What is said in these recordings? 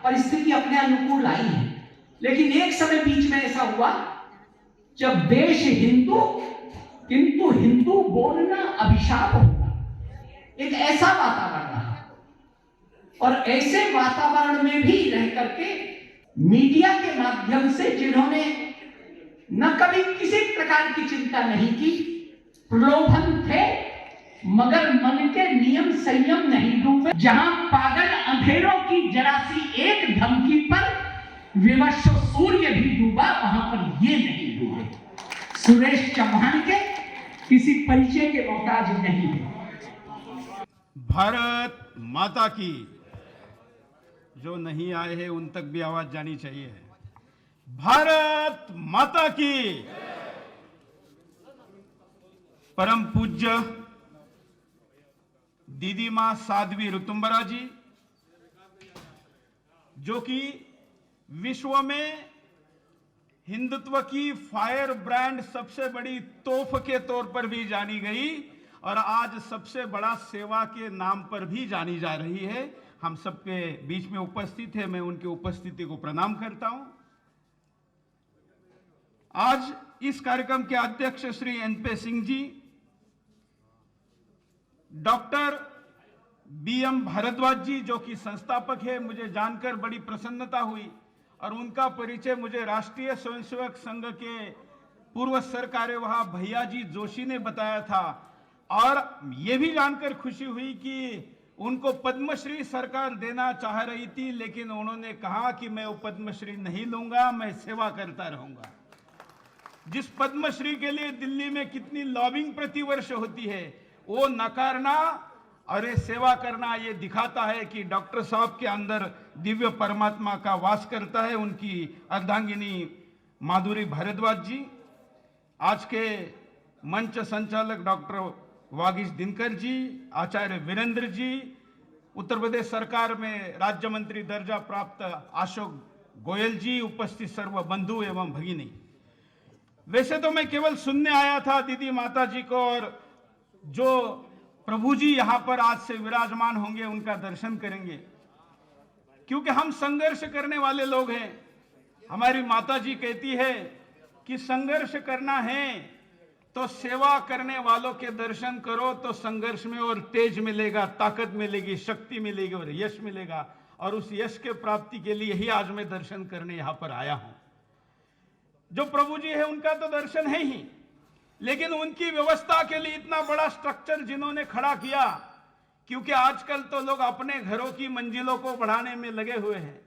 परिस्थिति अपने अनुकूल आई है, लेकिन एक समय बीच में ऐसा हुआ जब देश हिंदू किंतु हिंदू बोलना अभिशाप होगा, एक ऐसा वातावरण रहा। और ऐसे वातावरण में भी रह करके मीडिया के माध्यम से जिन्होंने न कभी किसी प्रकार की चिंता नहीं की, प्रलोभन थे मगर मन के नियम संयम नहीं डूबे। जहां पागल अंधेरों की जरा सी एक धमकी पर विवश सूर्य भी डूबा, वहां पर ये नहीं डूबे। सुरेश चौहान के किसी परिचय के मोहताज नहीं है। भारत माता की। जो नहीं आए हैं उन तक भी आवाज जानी चाहिए। भारत माता की। परम पूज्य दीदी मां साध्वी ऋतुंबरा जी, जो कि विश्व में हिंदुत्व की फायर ब्रांड सबसे बड़ी तोफ के तौर पर भी जानी गई और आज सबसे बड़ा सेवा के नाम पर भी जानी जा रही है, हम सबके बीच में उपस्थित है। मैं उनकी उपस्थिति को प्रणाम करता हूं। आज इस कार्यक्रम के अध्यक्ष Shri NP Singh ji, doctor BM Bhardwaj जी जो कि संस्थापक है, मुझे जानकर बड़ी प्रसन्नता हुई और उनका परिचय मुझे राष्ट्रीय स्वयंसेवक संघ के पूर्व सरकार्यवाह भैया जी जोशी ने बताया था। और यह भी जानकर खुशी हुई कि उनको पद्मश्री सरकार देना चाह रही थी, लेकिन उन्होंने कहा कि मैं वो पद्मश्री नहीं लूंगा, मैं सेवा करता रहूंगा। जिस पद्मश्री के लिए दिल्ली में कितनी लॉबिंग प्रतिवर्ष होती है, वो नकारना और ये सेवा करना, ये दिखाता है कि डॉक्टर साहब के अंदर दिव्य परमात्मा का वास करता है। उनकी अर्धांगिनी माधुरी भारद्वाज जी, आज के मंच संचालक डॉक्टर वागीश दिनकर जी, आचार्य वीरेंद्र जी, उत्तर प्रदेश सरकार में राज्य मंत्री दर्जा प्राप्त अशोक गोयल जी, उपस्थित सर्व बंधु एवं भगिनी। वैसे तो मैं केवल सुनने आया था दीदी माता जी को, और जो प्रभु जी यहां पर आज से विराजमान होंगे उनका दर्शन करेंगे, क्योंकि हम संघर्ष करने वाले लोग हैं। हमारी माता जी कहती है कि संघर्ष करना है तो सेवा करने वालों के दर्शन करो, तो संघर्ष में और तेज मिलेगा, ताकत मिलेगी, शक्ति मिलेगी और यश मिलेगा। और उस यश के प्राप्ति के लिए ही आज मैं दर्शन करने यहां पर आया हूं। जो प्रभु जी है उनका तो दर्शन है ही, लेकिन उनकी व्यवस्था के लिए इतना बड़ा स्ट्रक्चर जिन्होंने खड़ा किया, क्योंकि आजकल तो लोग अपने घरों की मंजिलों को बढ़ाने में लगे हुए हैं।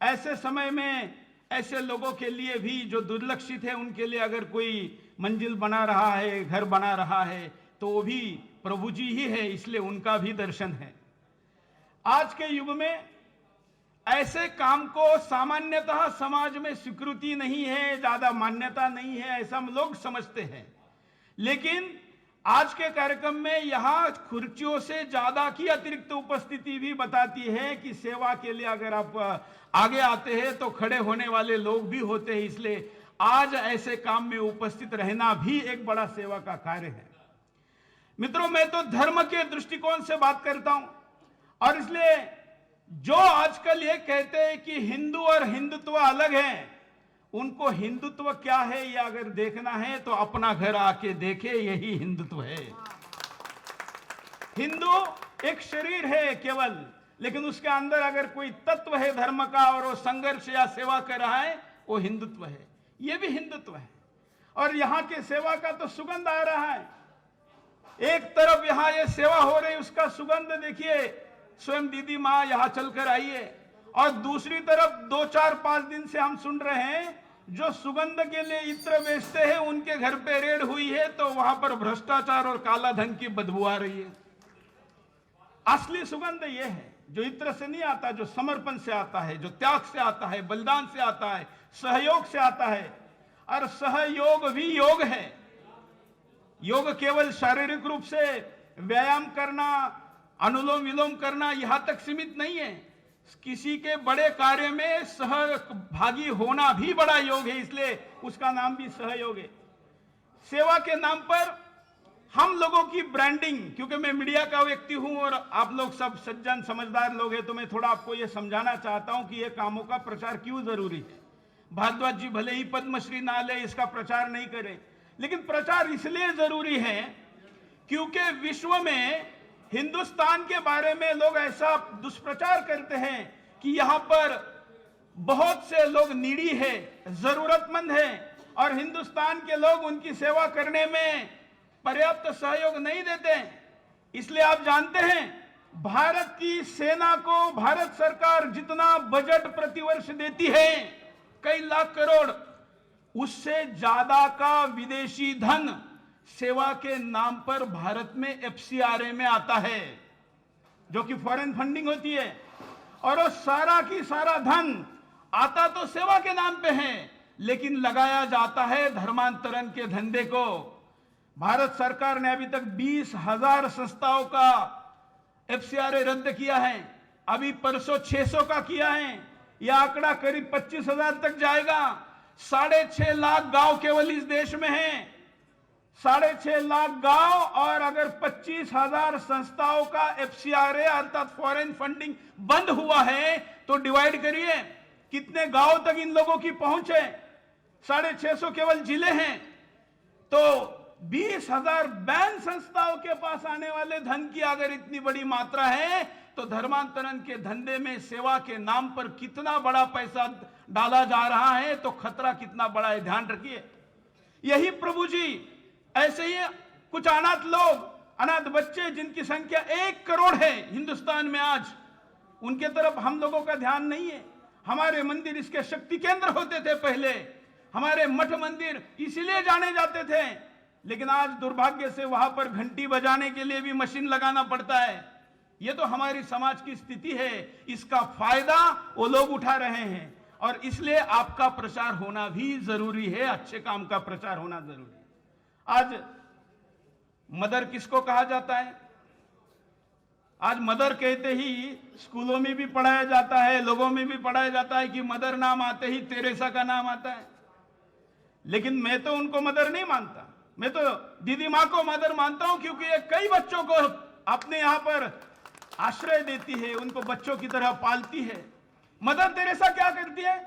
ऐसे समय में ऐसे लोगों के लिए भी जो दुर्लक्षित है, उनके लिए अगर कोई मंजिल बना रहा है, घर बना रहा है, तो वो भी प्रभु जी ही है, इसलिए उनका भी दर्शन है। आज के युग में ऐसे काम को सामान्यतः समाज में स्वीकृति नहीं है, ज्यादा मान्यता नहीं है, ऐसा हम लोग समझते हैं। लेकिन आज के कार्यक्रम में यहां खुर्चियों से ज्यादा की अतिरिक्त उपस्थिति भी बताती है कि सेवा के लिए अगर आप आगे आते हैं तो खड़े होने वाले लोग भी होते हैं। इसलिए आज ऐसे काम में उपस्थित रहना भी एक बड़ा सेवा का कार्य है। मित्रों, मैं तो धर्म के दृष्टिकोण से बात करता हूं, और इसलिए जो आजकल ये कहते हैं कि हिंदू और हिंदुत्व अलग है, उनको हिंदुत्व क्या है ये अगर देखना है तो अपना घर आके देखे, यही हिंदुत्व है। हिंदू एक शरीर है केवल, लेकिन उसके अंदर अगर कोई तत्व है धर्म का और वो संघर्ष या सेवा कर रहा है, वो हिंदुत्व है। ये भी हिंदुत्व है। और यहां के सेवा का तो सुगंध आ रहा है। एक तरफ यहां ये सेवा हो रही, उसका सुगंध देखिए, स्वयं दीदी मां यहां चलकर आई है, और दूसरी तरफ 2, 4, 5 दिन से हम सुन रहे हैं जो सुगंध के लिए इत्र बेचते हैं, उनके घर पे रेड हुई है तो वहां पर भ्रष्टाचार और काला धन की बदबू आ रही है। असली सुगंध यह है जो इत्र से नहीं आता, जो समर्पण से आता है, जो त्याग से आता है, बलिदान से आता है, सहयोग से आता है। और सहयोग भी योग है। योग केवल शारीरिक रूप से व्यायाम करना, अनुलोम विलोम करना यहां तक सीमित नहीं है। किसी के बड़े कार्य में सहभागी होना भी बड़ा योग है, इसलिए उसका नाम भी सहयोग है। सेवा के नाम पर हम लोगों की ब्रांडिंग, क्योंकि मैं मीडिया का व्यक्ति हूं और आप लोग सब सज्जन समझदार लोग हैं, तो मैं थोड़ा आपको यह समझाना चाहता हूं कि यह कामों का प्रचार क्यों जरूरी है। भारद्वाज जी भले ही पद्मश्री ना ले, इसका प्रचार नहीं करें, लेकिन प्रचार इसलिए जरूरी है क्योंकि विश्व में हिंदुस्तान के बारे में लोग ऐसा दुष्प्रचार करते हैं कि यहां पर बहुत से लोग नीडी है, जरूरतमंद है, और हिंदुस्तान के लोग उनकी सेवा करने में पर्याप्त सहयोग नहीं देते। इसलिए आप जानते हैं भारत की सेना को भारत सरकार जितना बजट प्रतिवर्ष देती है, कई लाख करोड़, उससे ज्यादा का विदेशी धन सेवा के नाम पर भारत में एफसीआरए में आता है, जो कि फॉरेन फंडिंग होती है। और वो सारा की सारा धन आता तो सेवा के नाम पे है, लेकिन लगाया जाता है धर्मांतरण के धंधे को। भारत सरकार ने अभी तक 20,000 संस्थाओं का एफसीआरए रद्द किया है, अभी परसों 600 का किया है। यह आंकड़ा करीब 25,000 तक जाएगा। 6.5 लाख गांव केवल इस देश में हैं, 6.5 लाख गांव, और अगर 25,000 संस्थाओं का एफसीआरए अर्थात फॉरेन फंडिंग बंद हुआ है तो डिवाइड करिए कितने गांव तक इन लोगों की पहुंच है। 650 केवल जिले हैं, तो 20,000 बैन संस्थाओं के पास आने वाले धन की अगर इतनी बड़ी मात्रा है तो धर्मांतरण के धंधे में सेवा के नाम पर कितना बड़ा पैसा डाला जा रहा है, तो खतरा कितना बड़ा है, ध्यान रखिए। यही प्रभु जी ऐसे ही कुछ अनाथ लोग, अनाथ बच्चे जिनकी संख्या 1 करोड़ है हिंदुस्तान में आज, उनके तरफ हम लोगों का ध्यान नहीं है। हमारे मंदिर इसके शक्ति केंद्र होते थे पहले, हमारे मठ मंदिर इसलिए जाने जाते थे, लेकिन आज दुर्भाग्य से वहां पर घंटी बजाने के लिए भी मशीन लगाना पड़ता है। यह तो हमारी समाज की स्थिति है, इसका फायदा वो लोग उठा रहे हैं, और इसलिए आपका प्रचार होना भी जरूरी है, अच्छे काम का प्रचार होना जरूरी है। आज मदर किसको कहा जाता है? आज मदर कहते ही स्कूलों में भी पढ़ाया जाता है, लोगों में भी पढ़ाया जाता है कि मदर नाम आते ही तेरेसा का नाम आता है। लेकिन मैं तो उनको मदर नहीं मानता, मैं तो दीदी मां को मदर मानता हूं, क्योंकि ये कई बच्चों को अपने यहां पर आश्रय देती है, उनको बच्चों की तरह पालती है। मदर तेरेसा क्या करती है?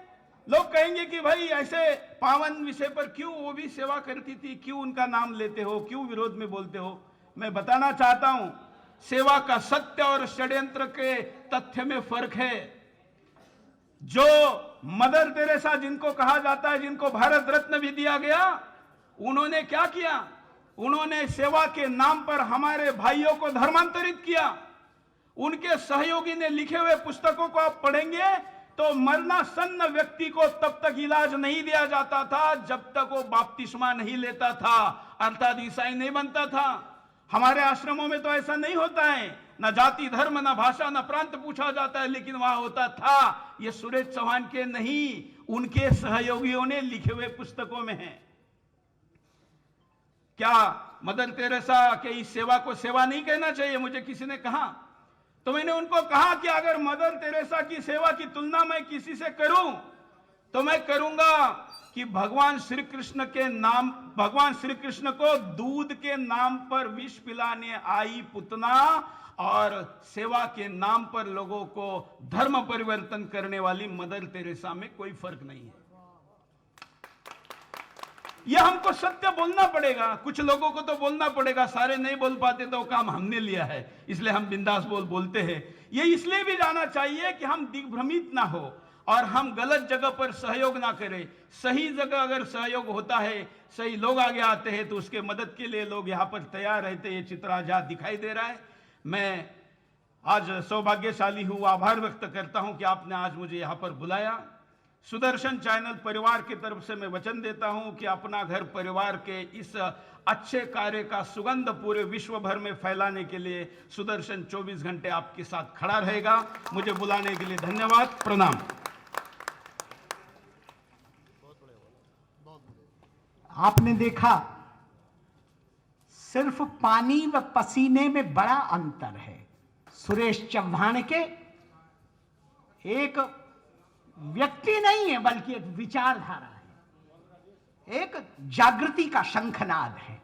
लोग कहेंगे कि भाई ऐसे पावन विषय पर क्यों वो भी सेवा करती थी, क्यों उनका नाम लेते हो, क्यों विरोध में बोलते हो? मैं बताना चाहता हूं, सेवा का सत्य और षड्यंत्र के तथ्य में फर्क है। जो मदर तेरेसा जिनको कहा जाता है, जिनको भारत रत्न भी दिया गया, उन्होंने क्या किया? उन्होंने सेवा के नाम पर हमारे भाइयों को धर्मांतरित किया। उनके सहयोगी ने लिखे हुए पुस्तकों को आप पढ़ेंगे तो मरणासन्न व्यक्ति को तब तक इलाज नहीं दिया जाता था जब तक वो बपतिस्मा नहीं लेता था, अर्थात ईसाई नहीं बनता था। हमारे आश्रमों में तो ऐसा नहीं होता है, न जाति धर्म, न भाषा, न प्रांत पूछा जाता है, लेकिन वहां होता था। ये सुरेश चौहान के नहीं, उनके सहयोगियों ने लिखे हुए पुस्तकों में है। क्या मदर तेरेसा के इस सेवा को सेवा नहीं कहना चाहिए? मुझे किसी ने कहा, तो मैंने उनको कहा कि अगर मदर तेरेसा की सेवा की तुलना मैं किसी से करूं तो मैं करूंगा कि भगवान श्री कृष्ण के नाम, भगवान श्री कृष्ण को दूध के नाम पर विष पिलाने आई पुतना और सेवा के नाम पर लोगों को धर्म परिवर्तन करने वाली मदर तेरेसा में कोई फर्क नहीं है। यह हमको सत्य बोलना पड़ेगा। कुछ लोगों को तो बोलना पड़ेगा, सारे नहीं बोल पाते तो काम हमने लिया है, इसलिए हम बिंदास बोलते हैं। ये इसलिए भी जाना चाहिए कि हम दिग्भ्रमित ना हो और हम गलत जगह पर सहयोग ना करें। सही जगह अगर सहयोग होता है, सही लोग आगे आते हैं, तो उसके मदद के लिए लोग यहाँ पर तैयार रहते हैं। ये चित्र आज दिखाई दे रहा है। मैं आज सौभाग्यशाली हूँ, आभार व्यक्त करता हूँ कि आपने आज मुझे यहाँ पर बुलाया। सुदर्शन चैनल परिवार की तरफ से मैं वचन देता हूं कि अपना घर परिवार के इस अच्छे कार्य का सुगंध पूरे विश्व भर में फैलाने के लिए सुदर्शन 24 घंटे आपके साथ खड़ा रहेगा। मुझे बुलाने के लिए धन्यवाद, प्रणाम। आपने देखा, सिर्फ पानी व पसीने में बड़ा अंतर है। सुरेश चौहान के एक व्यक्ति नहीं है, बल्कि एक विचारधारा है, एक जागृति का शंखनाद है।